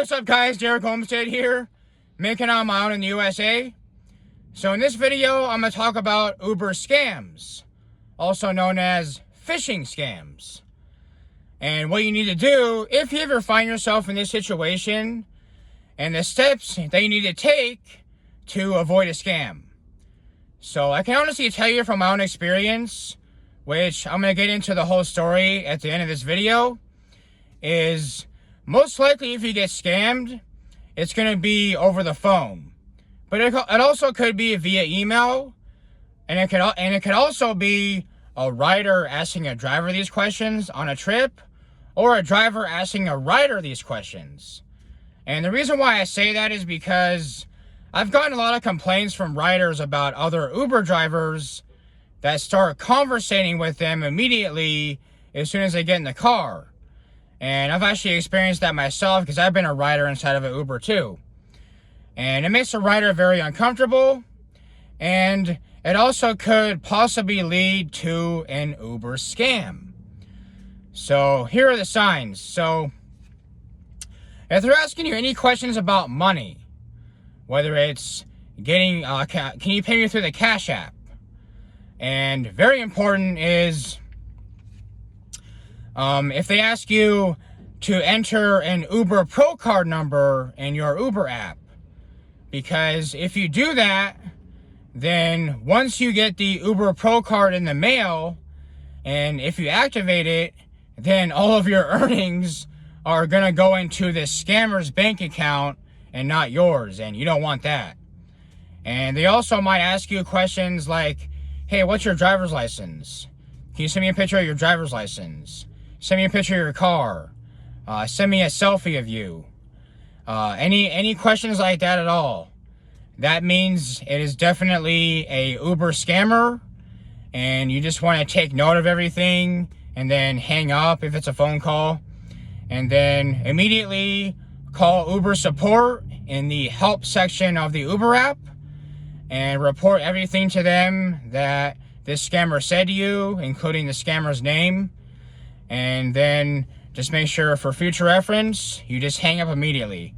What's up, guys? Derek Homestead here, making on my own in the USA. So in this video, I'm going to talk about Uber scams, also known as phishing scams. And what you need to do if you ever find yourself in this situation, and the steps that you need to take to avoid a scam. So I can honestly tell you from my own experience, which I'm going to get into the whole story at the end of this video, is most likely if you get scammed, it's going to be over the phone. But it also could be via email, and it could also be a rider asking a driver these questions on a trip, or a driver asking a rider these questions. And the reason why I say that is because I've gotten a lot of complaints from riders about other Uber drivers that start conversating with them immediately as soon as they get in the car. And I've actually experienced that myself because I've been a rider inside of an Uber too. And it makes a rider very uncomfortable, and it also could possibly lead to an Uber scam. So here are the signs. So if they're asking you any questions about money, whether it's getting, can you pay me through the Cash App? And very important is, if they ask you to enter an Uber Pro Card number in your Uber app. Because if you do that, then once you get the Uber Pro Card in the mail, and if you activate it, then all of your earnings are going to go into this scammer's bank account and not yours, and you don't want that. And they also might ask you questions like, hey, what's your driver's license? Can you send me a picture of your driver's license? Send me a picture of your car. Send me a selfie of you. Any questions like that at all. That means it is definitely a Uber scammer, and you just want to take note of everything and then hang up if it's a phone call, and then immediately call Uber support in the help section of the Uber app and report everything to them that this scammer said to you, including the scammer's name. And then just make sure for future reference, you just hang up immediately.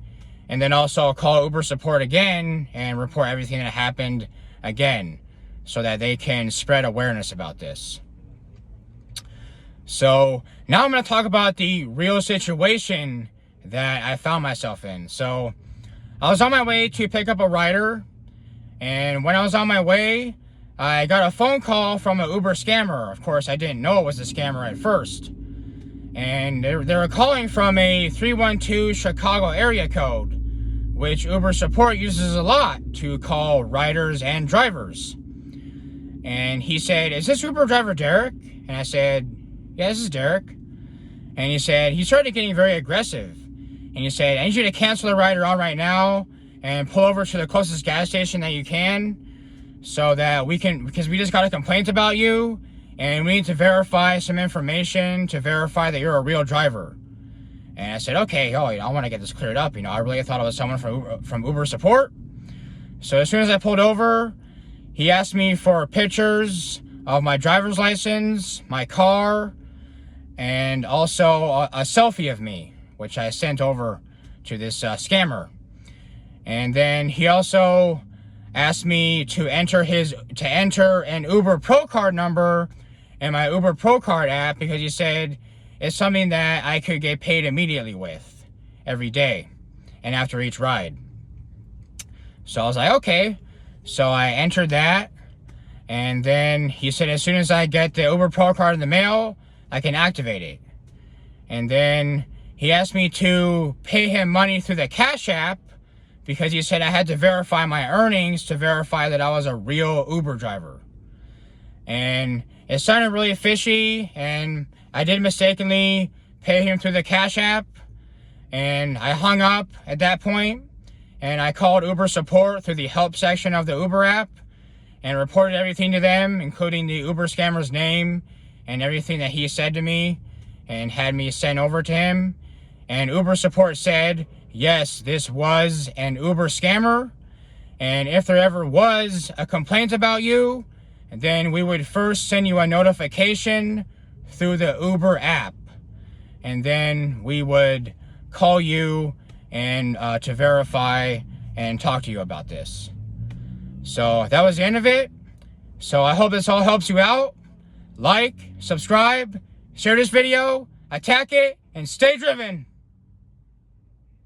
And then also call Uber support again and report everything that happened again, so that they can spread awareness about this. So now I'm going to talk about the real situation that I found myself in. So I was on my way to pick up a rider, and when I was on my way, I got a phone call from an Uber scammer. Of course, I didn't know it was a scammer at first. And they were calling from a 312 Chicago area code, which Uber support uses a lot to call riders and drivers. And he said, is this Uber driver Derek? And I said, yeah, this is Derek. And he started getting very aggressive. And he said, I need you to cancel the ride you're on right now and pull over to the closest gas station that you can, so that we can, because we just got a complaint about you, and we need to verify some information to verify that you're a real driver. And I said, okay, I want to get this cleared up. I really thought it was someone from Uber support. So as soon as I pulled over, he asked me for pictures of my driver's license, my car, and also a selfie of me, which I sent over to this scammer. And then he also asked me to enter an Uber Pro Card number in my Uber Pro Card app, because he said it's something that I could get paid immediately with every day and after each ride. So I was like, okay. So I entered that, and then he said as soon as I get the Uber Pro Card in the mail, I can activate it. And then he asked me to pay him money through the Cash App, because he said I had to verify my earnings to verify that I was a real Uber driver. And it sounded really fishy, and I did mistakenly pay him through the Cash App, and I hung up at that point, and I called Uber support through the help section of the Uber app and reported everything to them, including the Uber scammer's name and everything that he said to me, and had me sent over to him. And Uber support said, yes, this was an Uber scammer, and if there ever was a complaint about you, then we would first send you a notification through the Uber app, and then we would call you and to verify and talk to you about this. So that was the end of it. So I hope this all helps you out. Like, subscribe, share this video, attack it, and stay driven.